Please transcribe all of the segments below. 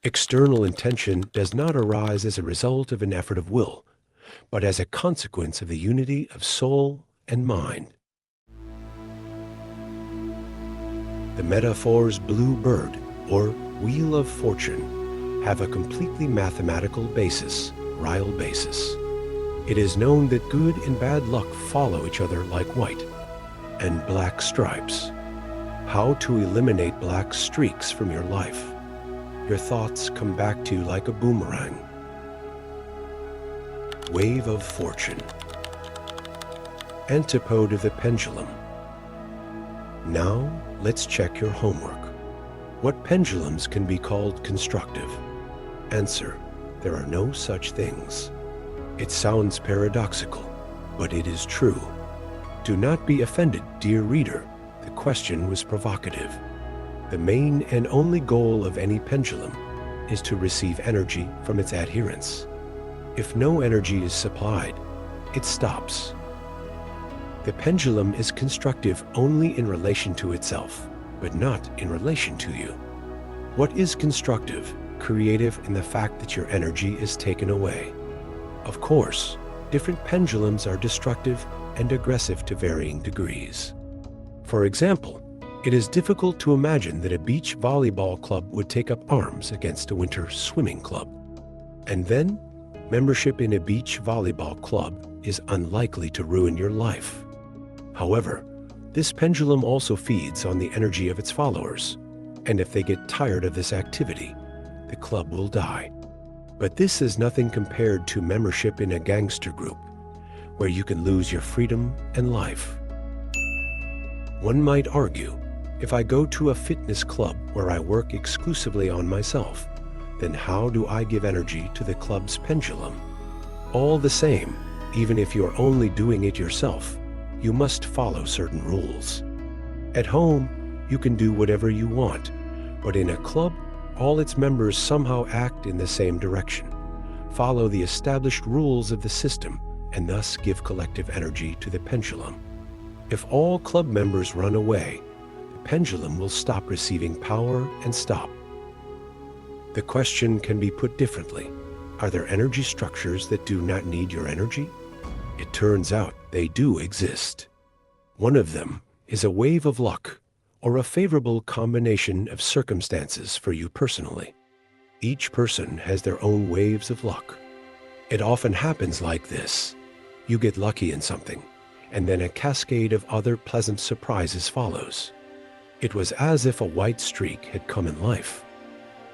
External intention does not arise as a result of an effort of will, but as a consequence of the unity of soul and mind. The metaphors blue bird or wheel of fortune have a completely mathematical basis, real basis. It is known that good and bad luck follow each other like white and black stripes. How to eliminate black streaks from your life. Your thoughts come back to you like a boomerang. Wave of fortune. Antipode of the pendulum. Now, let's check your homework. What pendulums can be called constructive? Answer: there are no such things. It sounds paradoxical, but it is true. Do not be offended, dear reader. The question was provocative. The main and only goal of any pendulum is to receive energy from its adherents. If no energy is supplied, it stops. The pendulum is constructive only in relation to itself, but not in relation to you. What is constructive? Creative in the fact that your energy is taken away. Of course, different pendulums are destructive and aggressive to varying degrees. For example, it is difficult to imagine that a beach volleyball club would take up arms against a winter swimming club. And then, membership in a beach volleyball club is unlikely to ruin your life. However, this pendulum also feeds on the energy of its followers, and if they get tired of this activity, the club will die. But this is nothing compared to membership in a gangster group, where you can lose your freedom and life. One might argue, if I go to a fitness club where I work exclusively on myself, then how do I give energy to the club's pendulum? All the same, even if you're only doing it yourself, you must follow certain rules. At home, you can do whatever you want, but in a club, all its members somehow act in the same direction, follow the established rules of the system, and thus give collective energy to the pendulum. If all club members run away, the pendulum will stop receiving power and stop. The question can be put differently. Are there energy structures that do not need your energy? It turns out they do exist. One of them is a wave of luck, or a favorable combination of circumstances for you personally. Each person has their own waves of luck. It often happens like this. You get lucky in something, and then a cascade of other pleasant surprises follows. It was as if a white streak had come in life.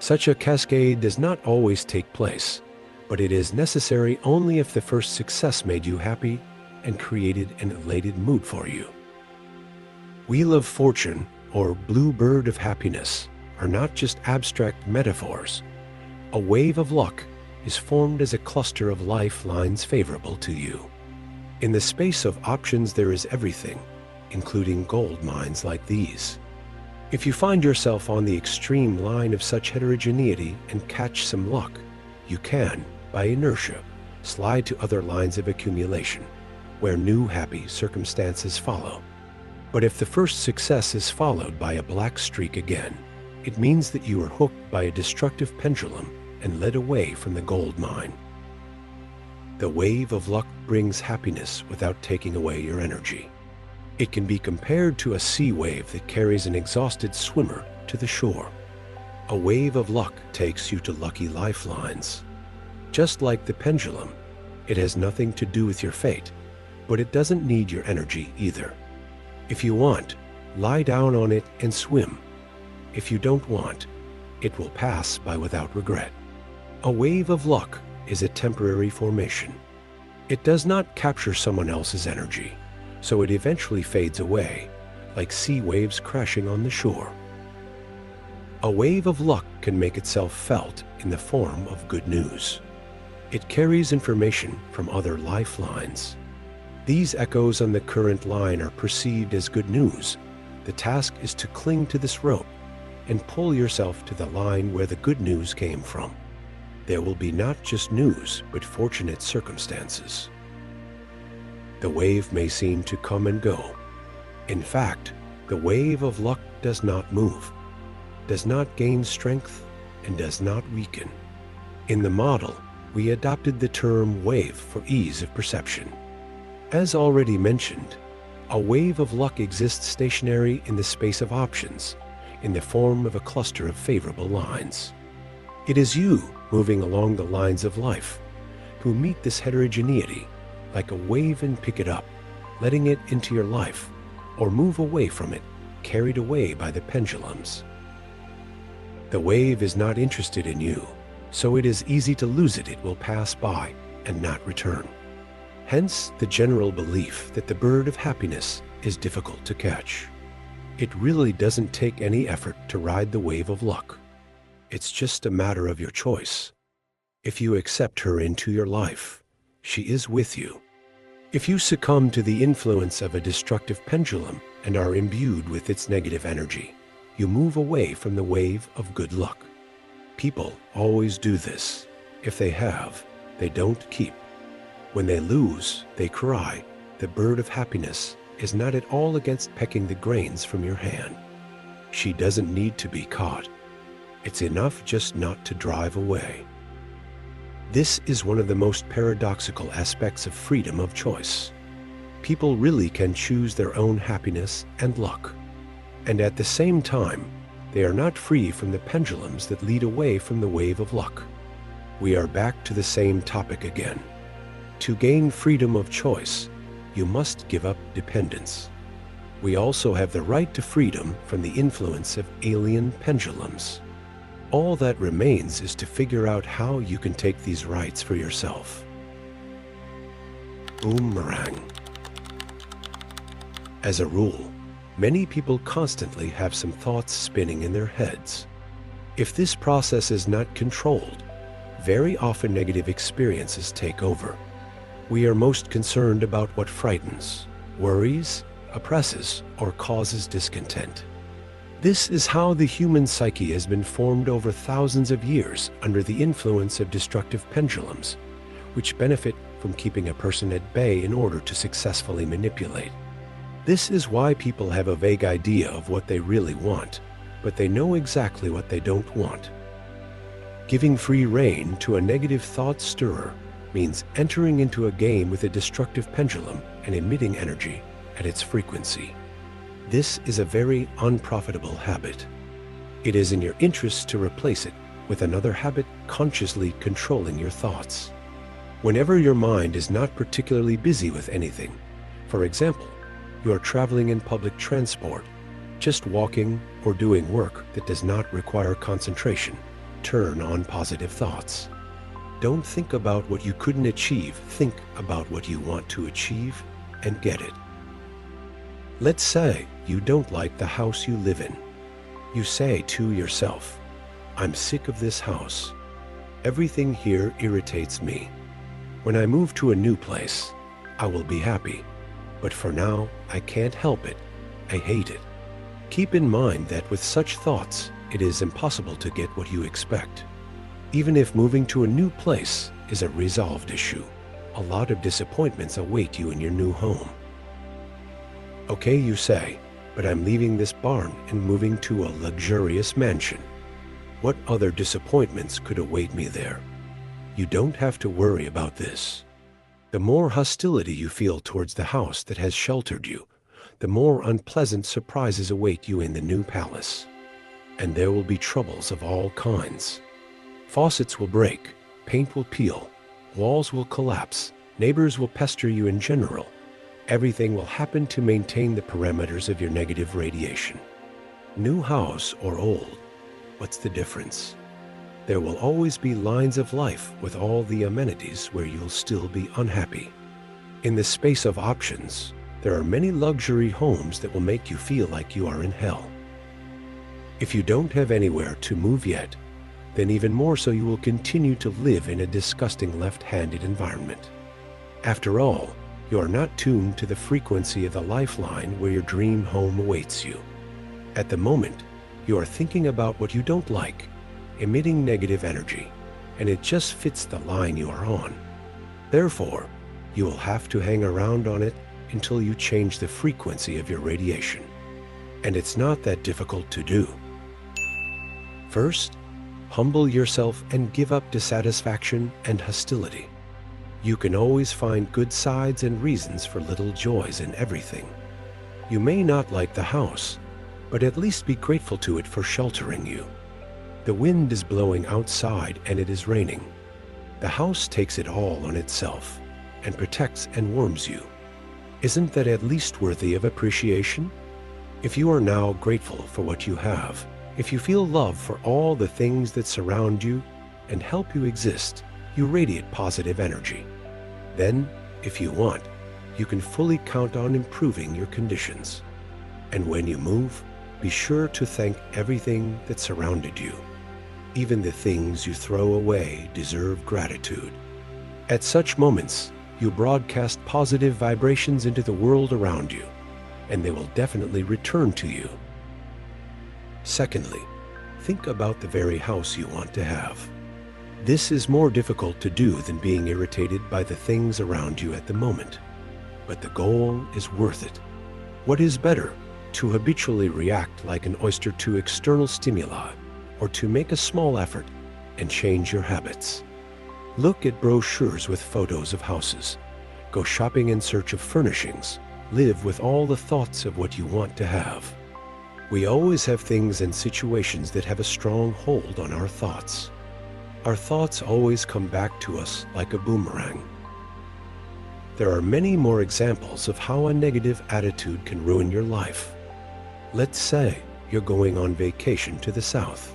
Such a cascade does not always take place, but it is necessary only if the first success made you happy and created an elated mood for you. Wheel of Fortune, or Blue Bird of Happiness, are not just abstract metaphors. A wave of luck is formed as a cluster of lifelines favorable to you. In the space of options there is everything, including gold mines like these. If you find yourself on the extreme line of such heterogeneity and catch some luck, you can, by inertia, slide to other lines of accumulation, where new happy circumstances follow. But if the first success is followed by a black streak again, it means that you are hooked by a destructive pendulum and led away from the gold mine. The wave of luck brings happiness without taking away your energy. It can be compared to a sea wave that carries an exhausted swimmer to the shore. A wave of luck takes you to lucky lifelines. Just like the pendulum, it has nothing to do with your fate, but it doesn't need your energy either. If you want, lie down on it and swim. If you don't want, it will pass by without regret. A wave of luck is a temporary formation. It does not capture someone else's energy, so it eventually fades away, like sea waves crashing on the shore. A wave of luck can make itself felt in the form of good news. It carries information from other lifelines. These echoes on the current line are perceived as good news. The task is to cling to this rope and pull yourself to the line where the good news came from. There will be not just news, but fortunate circumstances. The wave may seem to come and go. In fact, the wave of luck does not move, does not gain strength, and does not weaken. In the model, we adopted the term wave for ease of perception. As already mentioned, a wave of luck exists stationary in the space of options, in the form of a cluster of favorable lines. It is you moving along the lines of life who meet this heterogeneity like a wave and pick it up, letting it into your life, or move away from it, carried away by the pendulums. The wave is not interested in you, so it is easy to lose it. It will pass by and not return. Hence the general belief that the bird of happiness is difficult to catch. It really doesn't take any effort to ride the wave of luck. It's just a matter of your choice. If you accept her into your life, she is with you. If you succumb to the influence of a destructive pendulum and are imbued with its negative energy, you move away from the wave of good luck. People always do this. If they have, they don't keep. When they lose, they cry. The bird of happiness is not at all against pecking the grains from your hand. She doesn't need to be caught. It's enough just not to drive away. This is one of the most paradoxical aspects of freedom of choice. People really can choose their own happiness and luck. And at the same time, they are not free from the pendulums that lead away from the wave of luck. We are back to the same topic again. To gain freedom of choice, you must give up dependence. We also have the right to freedom from the influence of alien pendulums. All that remains is to figure out how you can take these rights for yourself. Boomerang. As a rule, many people constantly have some thoughts spinning in their heads. If this process is not controlled, very often negative experiences take over. We are most concerned about what frightens, worries, oppresses, or causes discontent. This is how the human psyche has been formed over thousands of years under the influence of destructive pendulums, which benefit from keeping a person at bay in order to successfully manipulate. This is why people have a vague idea of what they really want, but they know exactly what they don't want. Giving free rein to a negative thought stirrer means entering into a game with a destructive pendulum and emitting energy at its frequency. This is a very unprofitable habit. It is in your interest to replace it with another habit consciously controlling your thoughts. Whenever your mind is not particularly busy with anything, for example, you are traveling in public transport, just walking or doing work that does not require concentration, turn on positive thoughts. Don't think about what you couldn't achieve. Think about what you want to achieve and get it. Let's say you don't like the house you live in. You say to yourself, "I'm sick of this house. Everything here irritates me. When I move to a new place, I will be happy. But for now, I can't help it. I hate it." Keep in mind that with such thoughts, it is impossible to get what you expect. Even if moving to a new place is a resolved issue, a lot of disappointments await you in your new home. Okay, you say, but I'm leaving this barn and moving to a luxurious mansion. What other disappointments could await me there? You don't have to worry about this. The more hostility you feel towards the house that has sheltered you, the more unpleasant surprises await you in the new palace. And there will be troubles of all kinds. Faucets will break, paint will peel, walls will collapse, neighbors will pester you in general. Everything will happen to maintain the parameters of your negative radiation. New house or old, what's the difference? There will always be lines of life with all the amenities where you'll still be unhappy. In the space of options, there are many luxury homes that will make you feel like you are in hell. If you don't have anywhere to move yet, then even more so you will continue to live in a disgusting left-handed environment. After all, you are not tuned to the frequency of the lifeline where your dream home awaits you. At the moment, you are thinking about what you don't like, emitting negative energy, and it just fits the line you are on. Therefore, you will have to hang around on it until you change the frequency of your radiation. And it's not that difficult to do. First, Humble yourself and give up dissatisfaction and hostility. You can always find good sides and reasons for little joys in everything. You may not like the house, but at least be grateful to it for sheltering you. The wind is blowing outside and it is raining. The house takes it all on itself and protects and warms you. Isn't that at least worthy of appreciation? If you are now grateful for what you have, if you feel love for all the things that surround you and help you exist, you radiate positive energy. Then, if you want, you can fully count on improving your conditions. And when you move, be sure to thank everything that surrounded you. Even the things you throw away deserve gratitude. At such moments, you broadcast positive vibrations into the world around you, and they will definitely return to you. Secondly, think about the very house you want to have. This is more difficult to do than being irritated by the things around you at the moment. But the goal is worth it. What is better, to habitually react like an oyster to external stimuli, or to make a small effort and change your habits? Look at brochures with photos of houses. Go shopping in search of furnishings. Live with all the thoughts of what you want to have. We always have things and situations that have a strong hold on our thoughts. Our thoughts always come back to us like a boomerang. There are many more examples of how a negative attitude can ruin your life. Let's say you're going on vacation to the south,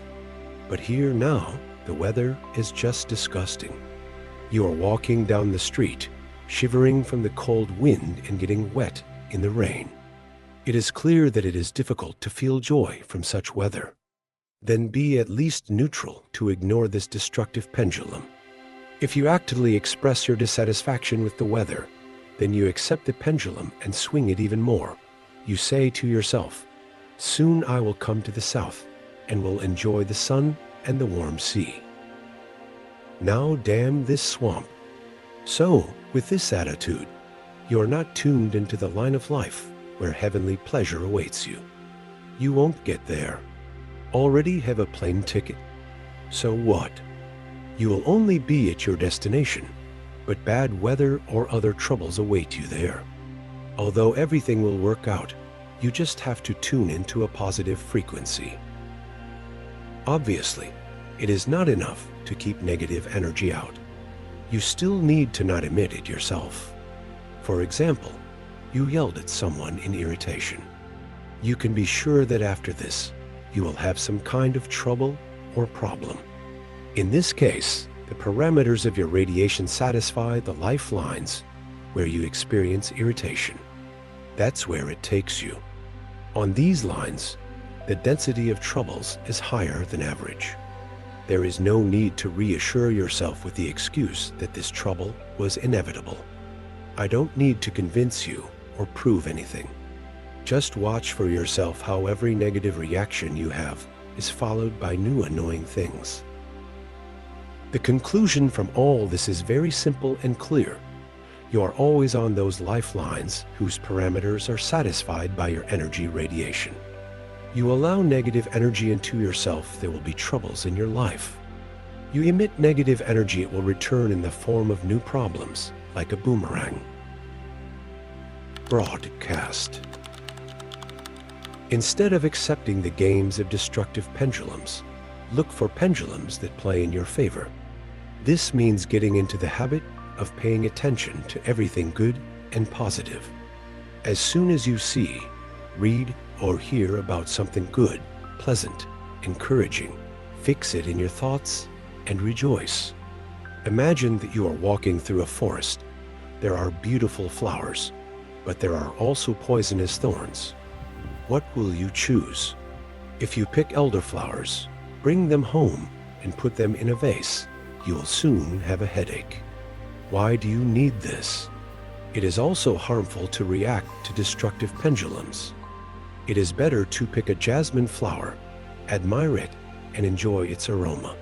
but here now the weather is just disgusting. You are walking down the street, shivering from the cold wind and getting wet in the rain. It is clear that it is difficult to feel joy from such weather. Then be at least neutral to ignore this destructive pendulum. If you actively express your dissatisfaction with the weather, then you accept the pendulum and swing it even more. You say to yourself, "Soon I will come to the south and will enjoy the sun and the warm sea. Now damn this swamp." So, with this attitude, you are not tuned into the line of life where heavenly pleasure awaits you. You won't get there. Already have a plane ticket? So what? You will only be at your destination, but bad weather or other troubles await you there. Although everything will work out, you just have to tune into a positive frequency. Obviously, it is not enough to keep negative energy out. You still need to not emit it yourself. For example, you yelled at someone in irritation. You can be sure that after this, you will have some kind of trouble or problem. In this case, the parameters of your radiation satisfy the lifelines where you experience irritation. That's where it takes you. On these lines, the density of troubles is higher than average. There is no need to reassure yourself with the excuse that this trouble was inevitable. I don't need to convince you or prove anything. Just watch for yourself how every negative reaction you have is followed by new annoying things. The conclusion from all this is very simple and clear. You are always on those lifelines whose parameters are satisfied by your energy radiation. You allow negative energy into yourself, there will be troubles in your life. You emit negative energy, it will return in the form of new problems, like a boomerang. Broadcast. Instead of accepting the games of destructive pendulums, look for pendulums that play in your favor. This means getting into the habit of paying attention to everything good and positive. As soon as you see, read, or hear about something good, pleasant, encouraging, fix it in your thoughts and rejoice. Imagine that you are walking through a forest. There are beautiful flowers, but there are also poisonous thorns. What will you choose? If you pick elderflowers, bring them home and put them in a vase, you will soon have a headache. Why do you need this? It is also harmful to react to destructive pendulums. It is better to pick a jasmine flower, admire it, and enjoy its aroma.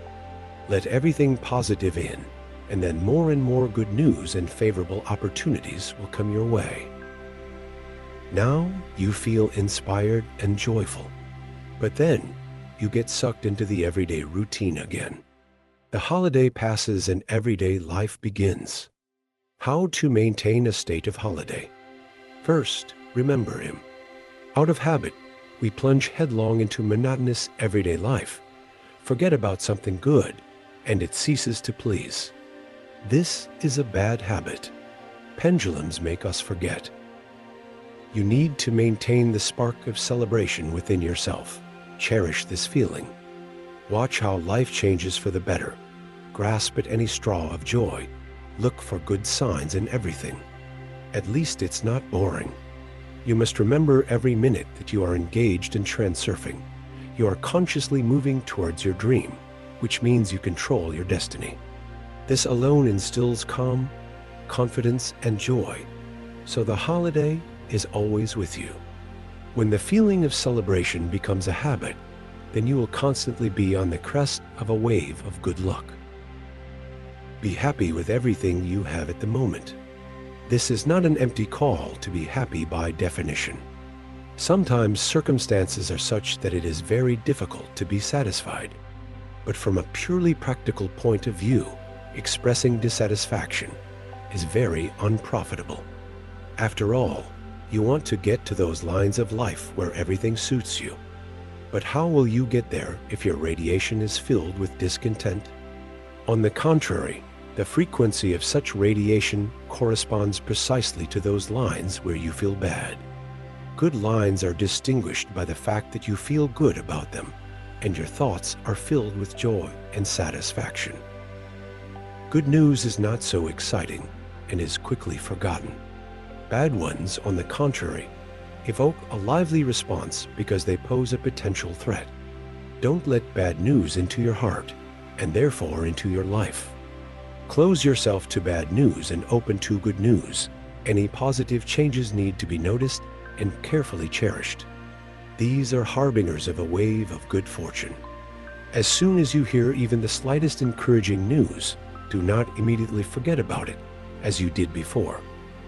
Let everything positive in, and then more and more good news and favorable opportunities will come your way. Now you feel inspired and joyful. But then, you get sucked into the everyday routine again. The holiday passes and everyday life begins. How to maintain a state of holiday? First, remember him. Out of habit, we plunge headlong into monotonous everyday life, forget about something good, and it ceases to please. This is a bad habit. Pendulums make us forget. You need to maintain the spark of celebration within yourself. Cherish this feeling. Watch how life changes for the better. Grasp at any straw of joy. Look for good signs in everything. At least it's not boring. You must remember every minute that you are engaged in transurfing. You are consciously moving towards your dream, which means you control your destiny. This alone instills calm, confidence, and joy, so the holiday is always with you. When the feeling of celebration becomes a habit, then you will constantly be on the crest of a wave of good luck. Be happy with everything you have at the moment. This is not an empty call to be happy by definition. Sometimes circumstances are such that it is very difficult to be satisfied. But from a purely practical point of view, expressing dissatisfaction is very unprofitable. After all, you want to get to those lines of life where everything suits you. But how will you get there if your radiation is filled with discontent? On the contrary, the frequency of such radiation corresponds precisely to those lines where you feel bad. Good lines are distinguished by the fact that you feel good about them, and your thoughts are filled with joy and satisfaction. Good news is not so exciting and is quickly forgotten. Bad ones, on the contrary, evoke a lively response because they pose a potential threat. Don't let bad news into your heart, and therefore into your life. Close yourself to bad news and open to good news. Any positive changes need to be noticed and carefully cherished. These are harbingers of a wave of good fortune. As soon as you hear even the slightest encouraging news, do not immediately forget about it, as you did before,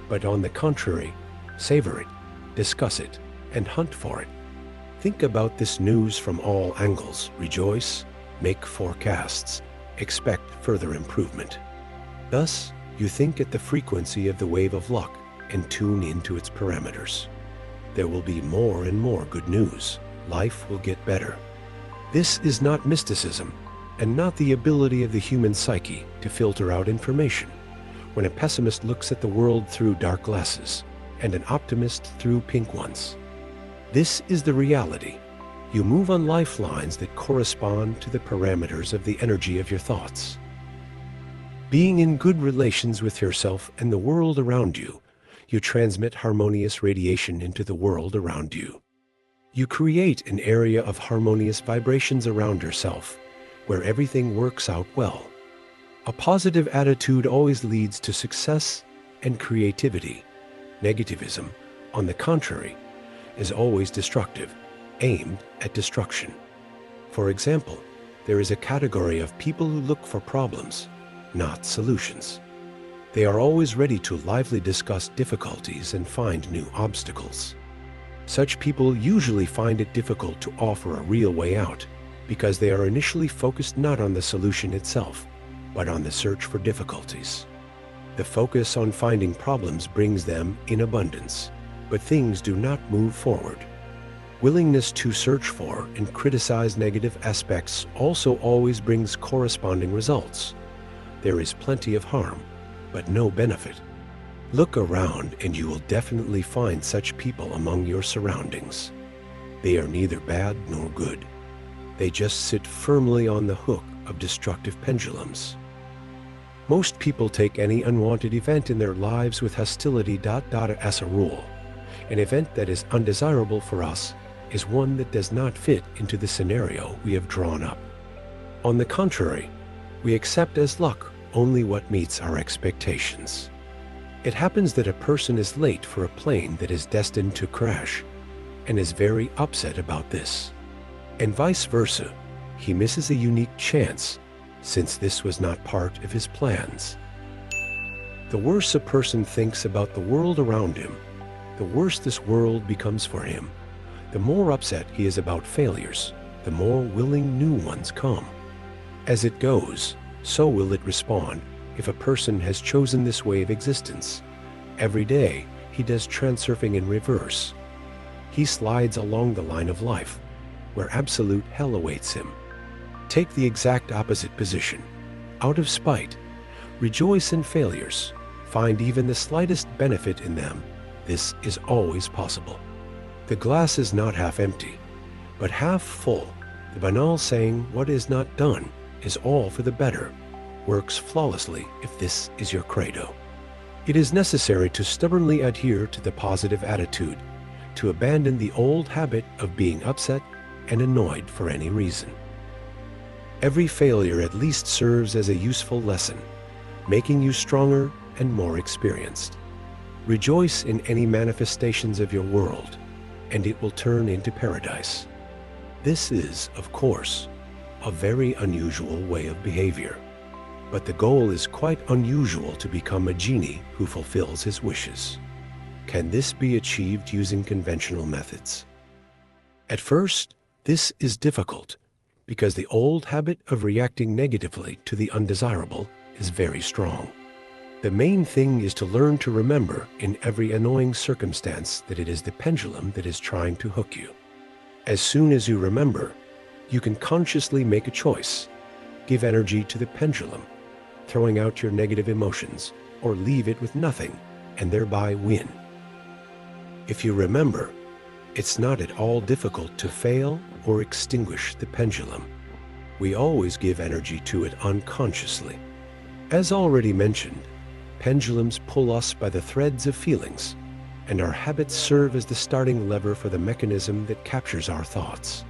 but on the contrary, savor it, discuss it, and hunt for it. Think about this news from all angles, rejoice, make forecasts, expect further improvement. Thus, you think at the frequency of the wave of luck and tune into its parameters. There will be more and more good news. Life will get better. This is not mysticism, and not the ability of the human psyche to filter out information, when a pessimist looks at the world through dark glasses, and an optimist through pink ones. This is the reality. You move on lifelines that correspond to the parameters of the energy of your thoughts. Being in good relations with yourself and the world around you, you transmit harmonious radiation into the world around you. You create an area of harmonious vibrations around yourself, where everything works out well. A positive attitude always leads to success and creativity. Negativism, on the contrary, is always destructive, aimed at destruction. For example, there is a category of people who look for problems, not solutions. They are always ready to lively discuss difficulties and find new obstacles. Such people usually find it difficult to offer a real way out because they are initially focused not on the solution itself, but on the search for difficulties. The focus on finding problems brings them in abundance, but things do not move forward. Willingness to search for and criticize negative aspects also always brings corresponding results. There is plenty of harm, but no benefit. Look around and you will definitely find such people among your surroundings. They are neither bad nor good. They just sit firmly on the hook of destructive pendulums. Most people take any unwanted event in their lives with hostility. As a rule, an event that is undesirable for us is one that does not fit into the scenario we have drawn up. On the contrary, we accept as luck only what meets our expectations. It happens that a person is late for a plane that is destined to crash and is very upset about this. And vice versa, he misses a unique chance since this was not part of his plans. The worse a person thinks about the world around him, the worse this world becomes for him, the more upset he is about failures, the more willing new ones come. As it goes, so will it respond if a person has chosen this way of existence. Every day, he does transurfing in reverse. He slides along the line of life, where absolute hell awaits him. Take the exact opposite position. Out of spite, rejoice in failures. Find even the slightest benefit in them. This is always possible. The glass is not half empty, but half full. The banal saying, "What is not done is all for the better," works flawlessly if this is your credo. It is necessary to stubbornly adhere to the positive attitude, to abandon the old habit of being upset and annoyed for any reason. Every failure at least serves as a useful lesson, making you stronger and more experienced. Rejoice in any manifestations of your world, and it will turn into paradise. This is, of course, a very unusual way of behavior, but the goal is quite unusual to become a genie who fulfills his wishes. Can this be achieved using conventional methods? At first, this is difficult because the old habit of reacting negatively to the undesirable is very strong. The main thing is to learn to remember in every annoying circumstance that it is the pendulum that is trying to hook you. As soon as you remember, you can consciously make a choice. Give energy to the pendulum, throwing out your negative emotions, or leave it with nothing and thereby win. If you remember, it's not at all difficult to fail or extinguish the pendulum. We always give energy to it unconsciously. As already mentioned, pendulums pull us by the threads of feelings, and our habits serve as the starting lever for the mechanism that captures our thoughts.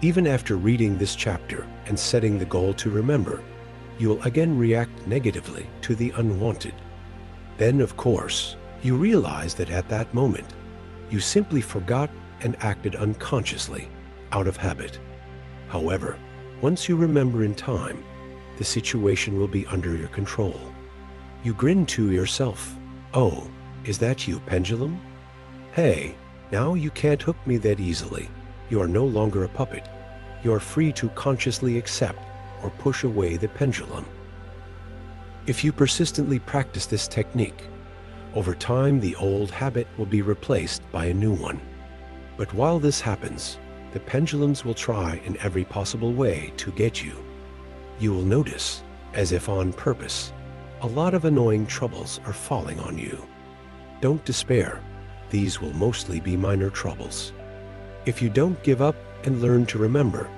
Even after reading this chapter and setting the goal to remember, you will again react negatively to the unwanted. Then, of course, you realize that at that moment, you simply forgot and acted unconsciously, out of habit. However, once you remember in time, the situation will be under your control. You grin to yourself. "Oh, is that you, pendulum? Hey, now you can't hook me that easily. You are no longer a puppet. You are free to consciously accept or push away the pendulum." If you persistently practice this technique, over time the old habit will be replaced by a new one. But while this happens, the pendulums will try in every possible way to get you. You will notice, as if on purpose, a lot of annoying troubles are falling on you. Don't despair. These will mostly be minor troubles. If you don't give up and learn to remember,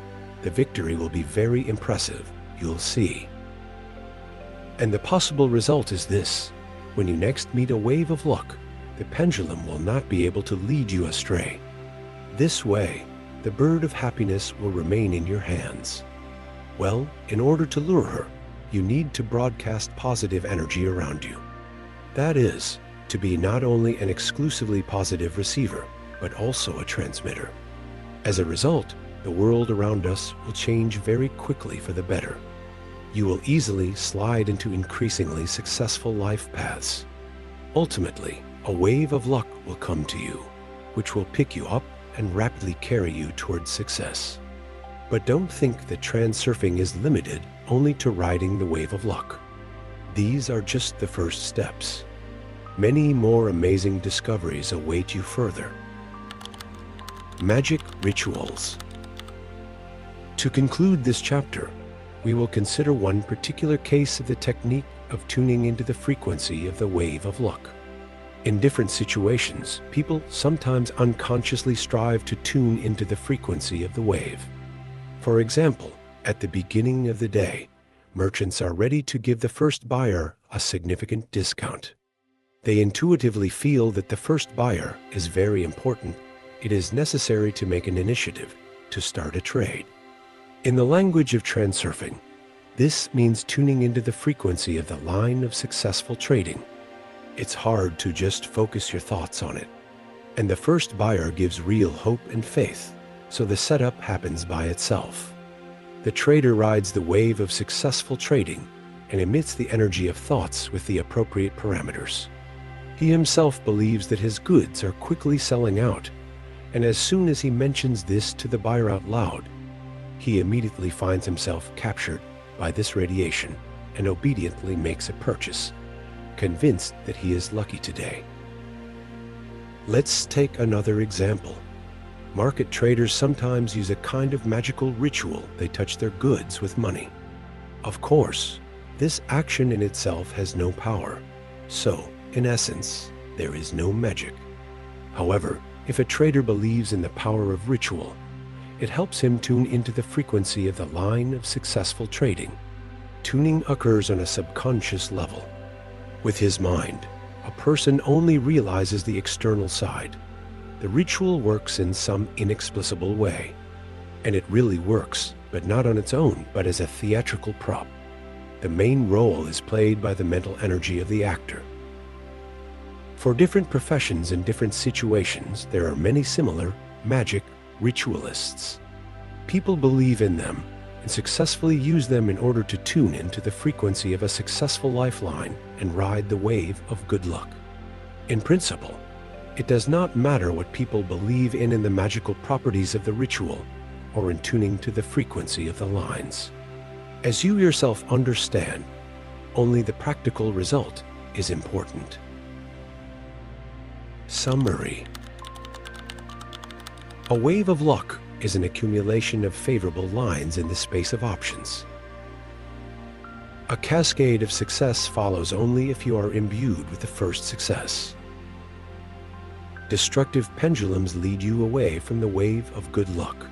the victory will be very impressive, you'll see. And the possible result is this: when you next meet a wave of luck, the pendulum will not be able to lead you astray. This way, the bird of happiness will remain in your hands. Well, in order to lure her, you need to broadcast positive energy around you. That is, to be not only an exclusively positive receiver, but also a transmitter. As a result, the world around us will change very quickly for the better. You will easily slide into increasingly successful life paths. Ultimately, a wave of luck will come to you, which will pick you up and rapidly carry you towards success. But don't think that transurfing is limited only to riding the wave of luck. These are just the first steps. Many more amazing discoveries await you further. Magic rituals. To conclude this chapter, we will consider one particular case of the technique of tuning into the frequency of the wave of luck. In different situations, people sometimes unconsciously strive to tune into the frequency of the wave. For example, at the beginning of the day, merchants are ready to give the first buyer a significant discount. They intuitively feel that the first buyer is very important. It is necessary to make an initiative, to start a trade. In the language of transurfing, this means tuning into the frequency of the line of successful trading. It's hard to just focus your thoughts on it. And the first buyer gives real hope and faith, so the setup happens by itself. The trader rides the wave of successful trading and emits the energy of thoughts with the appropriate parameters. He himself believes that his goods are quickly selling out, and as soon as he mentions this to the buyer out loud, he immediately finds himself captured by this radiation and obediently makes a purchase, convinced that he is lucky today. Let's take another example. Market traders sometimes use a kind of magical ritual. They touch their goods with money. Of course, this action in itself has no power, so, in essence, there is no magic. However, if a trader believes in the power of ritual, it helps him tune into the frequency of the line of successful trading. Tuning occurs on a subconscious level. With his mind, a person only realizes the external side. The ritual works in some inexplicable way, and it really works, but not on its own, but as a theatrical prop. The main role is played by the mental energy of the actor. For different professions and different situations, there are many similar magic ritualists. People believe in them and successfully use them in order to tune into the frequency of a successful lifeline and ride the wave of good luck. In principle, it does not matter what people believe in the magical properties of the ritual or in tuning to the frequency of the lines. As you yourself understand, only the practical result is important. Summary. A wave of luck is an accumulation of favorable lines in the space of options. A cascade of success follows only if you are imbued with the first success. Destructive pendulums lead you away from the wave of good luck.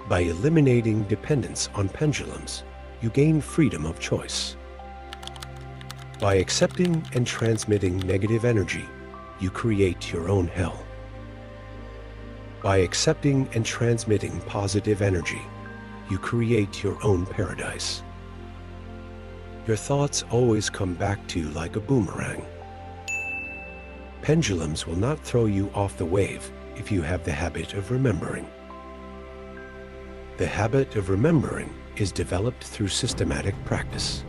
By eliminating dependence on pendulums, you gain freedom of choice. By accepting and transmitting negative energy, you create your own hell. By accepting and transmitting positive energy, you create your own paradise. Your thoughts always come back to you like a boomerang. Pendulums will not throw you off the wave if you have the habit of remembering. The habit of remembering is developed through systematic practice.